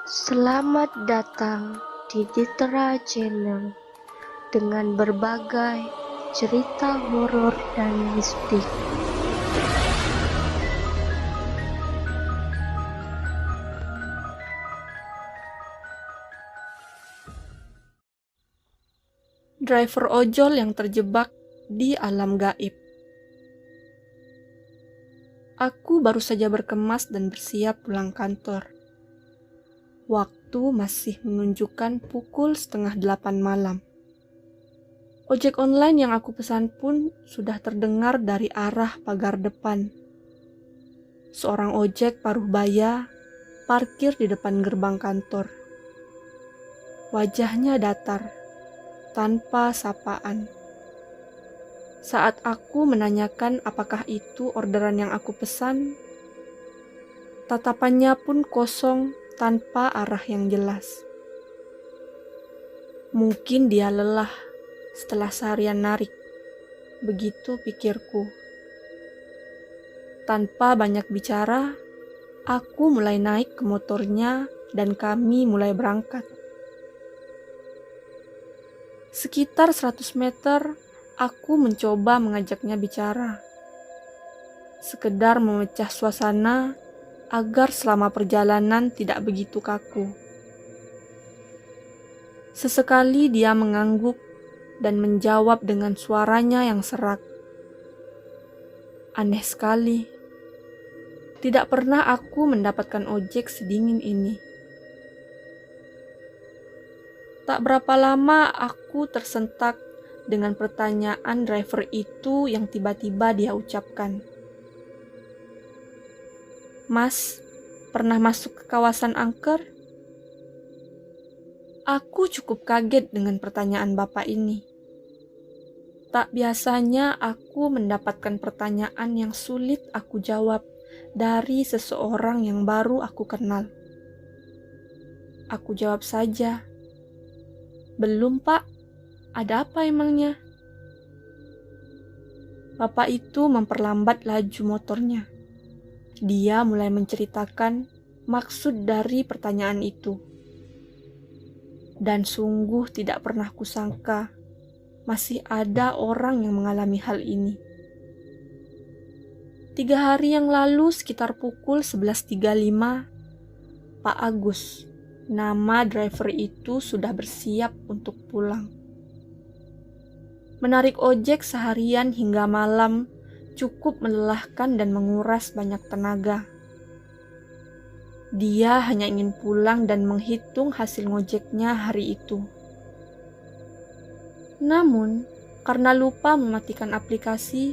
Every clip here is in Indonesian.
Selamat datang di Ditra Channel dengan berbagai cerita horor dan mistik. Driver ojol yang terjebak di alam gaib. Aku baru saja berkemas dan bersiap pulang kantor. Waktu masih menunjukkan pukul 7:30 malam. Ojek online yang aku pesan pun sudah terdengar dari arah pagar depan. Seorang ojek paruh baya parkir di depan gerbang kantor. Wajahnya datar, tanpa sapaan. Saat aku menanyakan apakah itu orderan yang aku pesan, tatapannya pun kosong tanpa arah yang jelas. Mungkin dia lelah setelah seharian narik, begitu pikirku. Tanpa banyak bicara, aku mulai naik ke motornya dan kami mulai berangkat. Sekitar 100 meter, aku mencoba mengajaknya bicara. Sekedar memecah suasana agar selama perjalanan tidak begitu kaku. Sesekali dia mengangguk dan menjawab dengan suaranya yang serak. Aneh sekali. Tidak pernah aku mendapatkan ojek sedingin ini. Tak berapa lama aku tersentak dengan pertanyaan driver itu yang tiba-tiba dia ucapkan. Mas, pernah masuk ke kawasan angker? Aku cukup kaget dengan pertanyaan bapak ini. Tak biasanya aku mendapatkan pertanyaan yang sulit aku jawab dari seseorang yang baru aku kenal. Aku jawab saja, "Belum, Pak. Ada apa emangnya?" Bapak itu memperlambat laju motornya. Dia mulai menceritakan maksud dari pertanyaan itu. Dan sungguh tidak pernah kusangka masih ada orang yang mengalami hal ini. 3 hari yang lalu sekitar pukul 11.35, Pak Agus, nama driver itu, sudah bersiap untuk pulang. Menarik ojek seharian hingga malam cukup melelahkan dan menguras banyak tenaga. Dia hanya ingin pulang dan menghitung hasil ngojeknya hari itu. Namun, karena lupa mematikan aplikasi,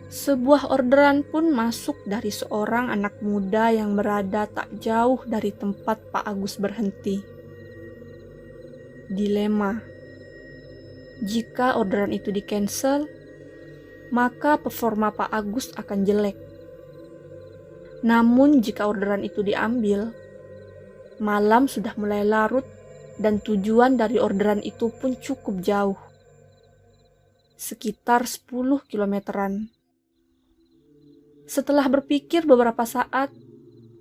sebuah orderan pun masuk dari seorang anak muda yang berada tak jauh dari tempat Pak Agus berhenti. Dilema. Jika orderan itu di-cancel, maka performa Pak Agus akan jelek. Namun jika orderan itu diambil, malam sudah mulai larut dan tujuan dari orderan itu pun cukup jauh. Sekitar 10 kilometeran. Setelah berpikir beberapa saat,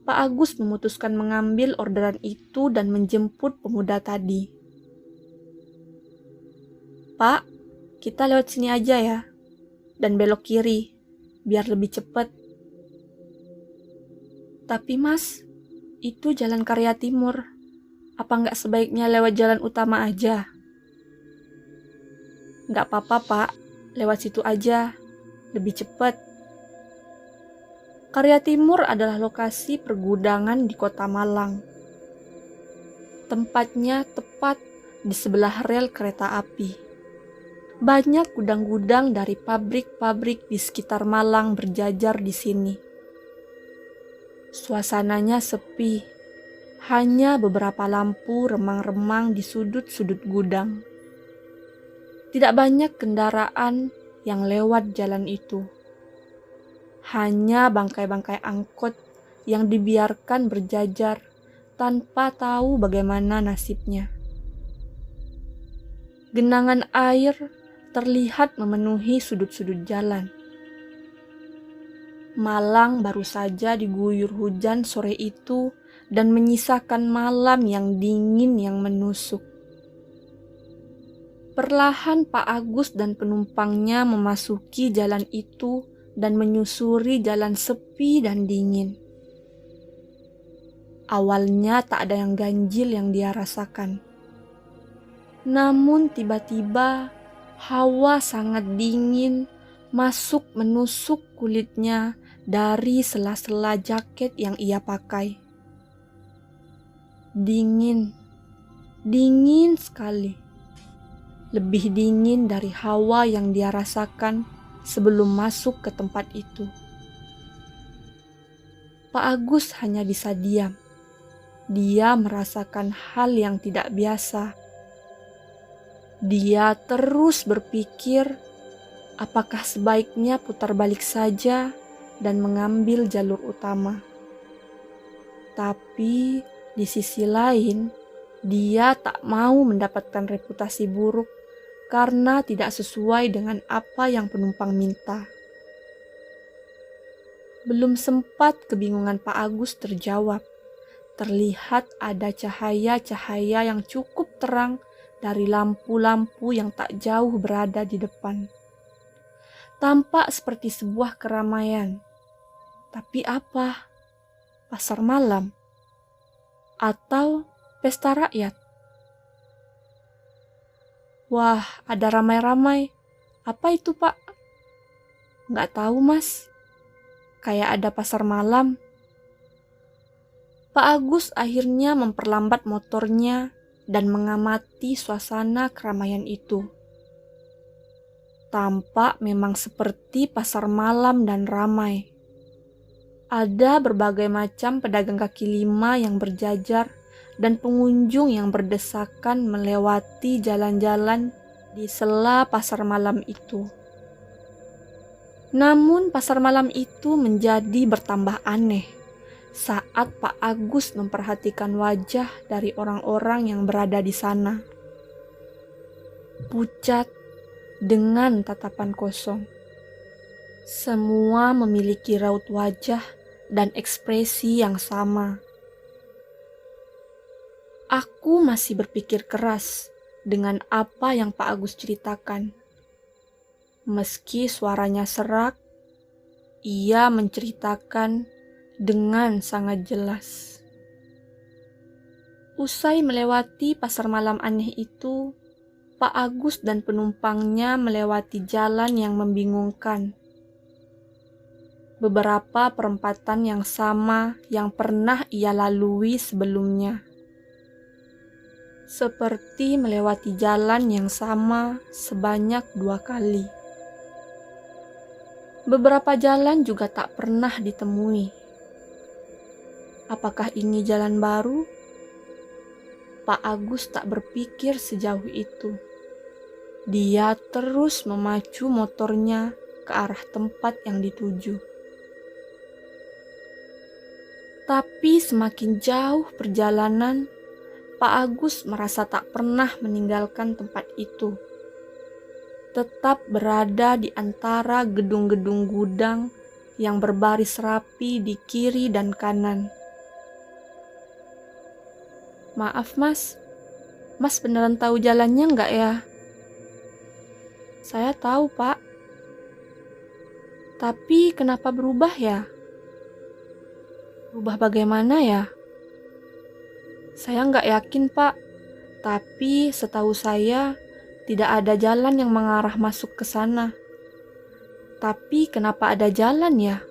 Pak Agus memutuskan mengambil orderan itu dan menjemput pemuda tadi. "Pak, kita lewat sini aja ya, dan belok kiri, biar lebih cepat." "Tapi Mas, itu jalan Karya Timur. Apa nggak sebaiknya lewat jalan utama aja?" "Nggak apa-apa, Pak. Lewat situ aja. Lebih cepat." Karya Timur adalah lokasi pergudangan di Kota Malang. Tempatnya tepat di sebelah rel kereta api. Banyak gudang-gudang dari pabrik-pabrik di sekitar Malang berjajar di sini. Suasananya sepi, hanya beberapa lampu remang-remang di sudut-sudut gudang. Tidak banyak kendaraan yang lewat jalan itu. Hanya bangkai-bangkai angkot yang dibiarkan berjajar tanpa tahu bagaimana nasibnya. Genangan air terlihat memenuhi sudut-sudut jalan. Malang baru saja diguyur hujan sore itu dan menyisakan malam yang dingin yang menusuk. Perlahan Pak Agus dan penumpangnya memasuki jalan itu dan menyusuri jalan sepi dan dingin. Awalnya tak ada yang ganjil yang dia rasakan. Namun tiba-tiba hawa sangat dingin masuk menusuk kulitnya dari sela-sela jaket yang ia pakai. Dingin, dingin sekali. Lebih dingin dari hawa yang dia rasakan sebelum masuk ke tempat itu. Pak Agus hanya bisa diam. Dia merasakan hal yang tidak biasa. Dia terus berpikir, apakah sebaiknya putar balik saja dan mengambil jalur utama. Tapi di sisi lain, dia tak mau mendapatkan reputasi buruk karena tidak sesuai dengan apa yang penumpang minta. Belum sempat kebingungan Pak Agus terjawab. Terlihat ada cahaya-cahaya yang cukup terang dari lampu-lampu yang tak jauh berada di depan. Tampak seperti sebuah keramaian. Tapi apa? Pasar malam? Atau pesta rakyat? Wah, ada ramai-ramai. Apa itu, Pak? Nggak tahu, Mas. Kayak ada pasar malam. Pak Agus akhirnya memperlambat motornya dan mengamati suasana keramaian itu. Tampak memang seperti pasar malam dan ramai. Ada berbagai macam pedagang kaki lima yang berjajar dan pengunjung yang berdesakan melewati jalan-jalan di sela pasar malam itu. Namun pasar malam itu menjadi bertambah aneh saat Pak Agus memperhatikan wajah dari orang-orang yang berada di sana. Pucat dengan tatapan kosong. Semua memiliki raut wajah dan ekspresi yang sama. Aku masih berpikir keras dengan apa yang Pak Agus ceritakan. Meski suaranya serak, ia menceritakan dengan sangat jelas. Usai melewati pasar malam aneh itu, Pak Agus dan penumpangnya melewati jalan yang membingungkan. Beberapa perempatan yang sama yang pernah ia lalui sebelumnya. Seperti melewati jalan yang sama sebanyak 2 kali. Beberapa jalan juga tak pernah ditemui. Apakah ini jalan baru? Pak Agus tak berpikir sejauh itu. Dia terus memacu motornya ke arah tempat yang dituju. Tapi semakin jauh perjalanan, Pak Agus merasa tak pernah meninggalkan tempat itu. Tetap berada di antara gedung-gedung gudang yang berbaris rapi di kiri dan kanan. Maaf, Mas. Mas beneran tahu jalannya nggak ya? Saya tahu, Pak. Tapi kenapa berubah ya? Berubah bagaimana ya? Saya nggak yakin, Pak. Tapi setahu saya tidak ada jalan yang mengarah masuk ke sana. Tapi kenapa ada jalan ya?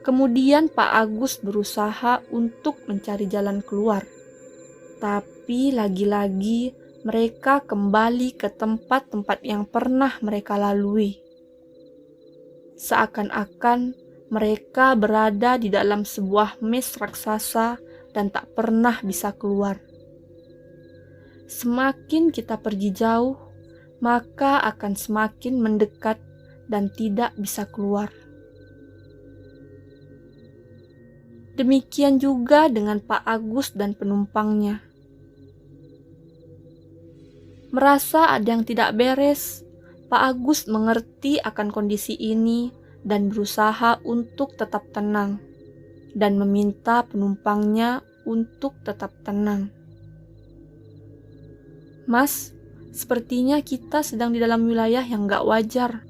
Kemudian Pak Agus berusaha untuk mencari jalan keluar. Tapi lagi-lagi mereka kembali ke tempat-tempat yang pernah mereka lalui. Seakan-akan mereka berada di dalam sebuah mes raksasa dan tak pernah bisa keluar. Semakin kita pergi jauh, maka akan semakin mendekat dan tidak bisa keluar. Demikian juga dengan Pak Agus dan penumpangnya. Merasa ada yang tidak beres, Pak Agus mengerti akan kondisi ini dan berusaha untuk tetap tenang. dan meminta penumpangnya untuk tetap tenang. Mas, sepertinya kita sedang di dalam wilayah yang gak wajar.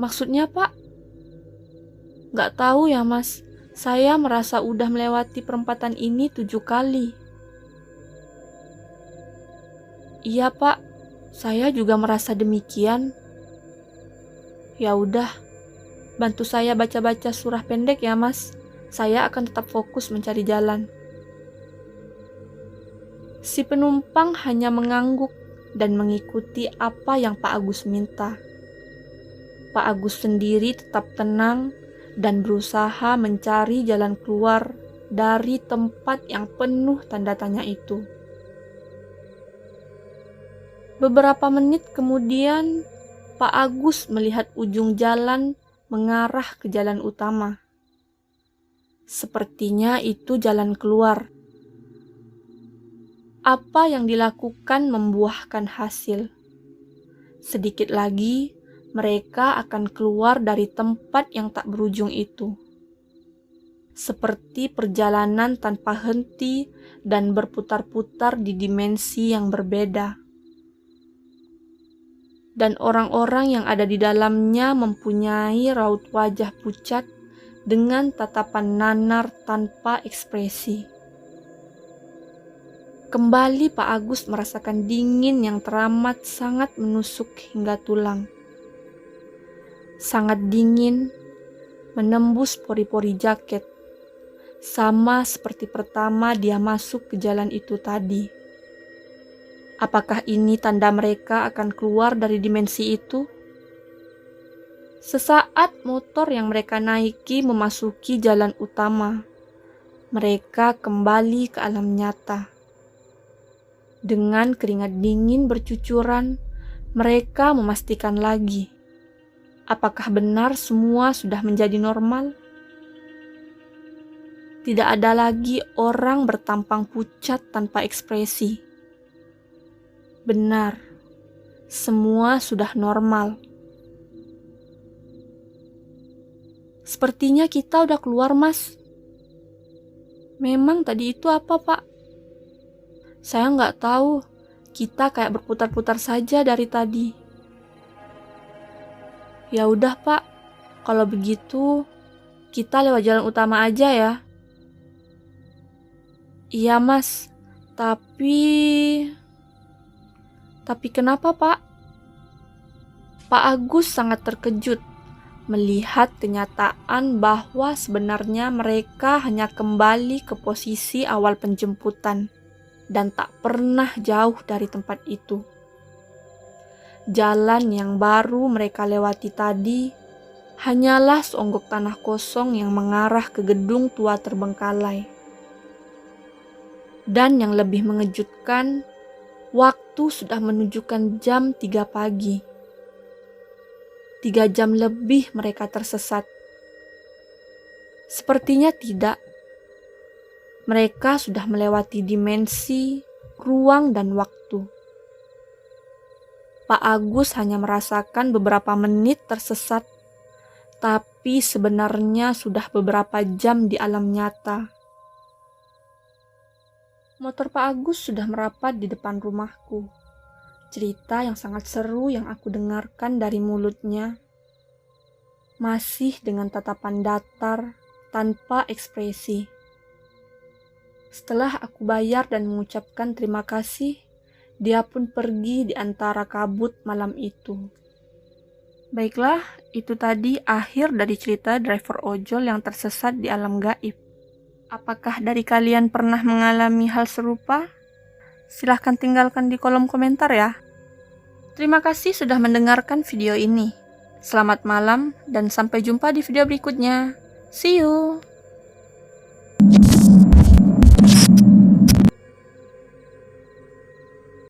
Maksudnya, Pak? Gak tahu ya, Mas. Saya merasa udah melewati perempatan ini 7 kali. Iya, Pak. Saya juga merasa demikian. Ya udah, bantu saya baca-baca surah pendek ya, Mas. Saya akan tetap fokus mencari jalan. Si penumpang hanya mengangguk dan mengikuti apa yang Pak Agus minta. Pak Agus sendiri tetap tenang dan berusaha mencari jalan keluar dari tempat yang penuh tanda tanya itu. Beberapa menit kemudian, Pak Agus melihat ujung jalan mengarah ke jalan utama. Sepertinya itu jalan keluar. Apa yang dilakukan membuahkan hasil. Sedikit lagi, mereka akan keluar dari tempat yang tak berujung itu. Seperti perjalanan tanpa henti dan berputar-putar di dimensi yang berbeda. Dan orang-orang yang ada di dalamnya mempunyai raut wajah pucat dengan tatapan nanar tanpa ekspresi. Kembali Pak Agus merasakan dingin yang teramat sangat menusuk hingga tulang. Sangat dingin, menembus pori-pori jaket. Sama seperti pertama dia masuk ke jalan itu tadi. Apakah ini tanda mereka akan keluar dari dimensi itu? Sesaat motor yang mereka naiki memasuki jalan utama, mereka kembali ke alam nyata. Dengan keringat dingin bercucuran, mereka memastikan lagi, apakah benar semua sudah menjadi normal? Tidak ada lagi orang bertampang pucat tanpa ekspresi. Benar, semua sudah normal. Sepertinya kita udah keluar, Mas. Memang tadi itu apa, Pak? Saya nggak tahu. Kita kayak berputar-putar saja dari tadi. Ya udah, Pak. Kalau begitu, kita lewat jalan utama aja ya. Iya, Mas. Tapi kenapa, Pak? Pak Agus sangat terkejut melihat kenyataan bahwa sebenarnya mereka hanya kembali ke posisi awal penjemputan dan tak pernah jauh dari tempat itu. Jalan yang baru mereka lewati tadi hanyalah seonggok tanah kosong yang mengarah ke gedung tua terbengkalai. Dan yang lebih mengejutkan, waktu sudah menunjukkan jam 3 pagi. 3 jam lebih mereka tersesat. Sepertinya tidak. Mereka sudah melewati dimensi, ruang, dan waktu. Pak Agus hanya merasakan beberapa menit tersesat, tapi sebenarnya sudah beberapa jam di alam nyata. Motor Pak Agus sudah merapat di depan rumahku. Cerita yang sangat seru yang aku dengarkan dari mulutnya, masih dengan tatapan datar, tanpa ekspresi. Setelah aku bayar dan mengucapkan terima kasih, dia pun pergi di antara kabut malam itu. Baiklah, itu tadi akhir dari cerita driver ojol yang tersesat di alam gaib. Apakah dari kalian pernah mengalami hal serupa? Silahkan tinggalkan di kolom komentar ya. Terima kasih sudah mendengarkan video ini. Selamat malam dan sampai jumpa di video berikutnya. See you!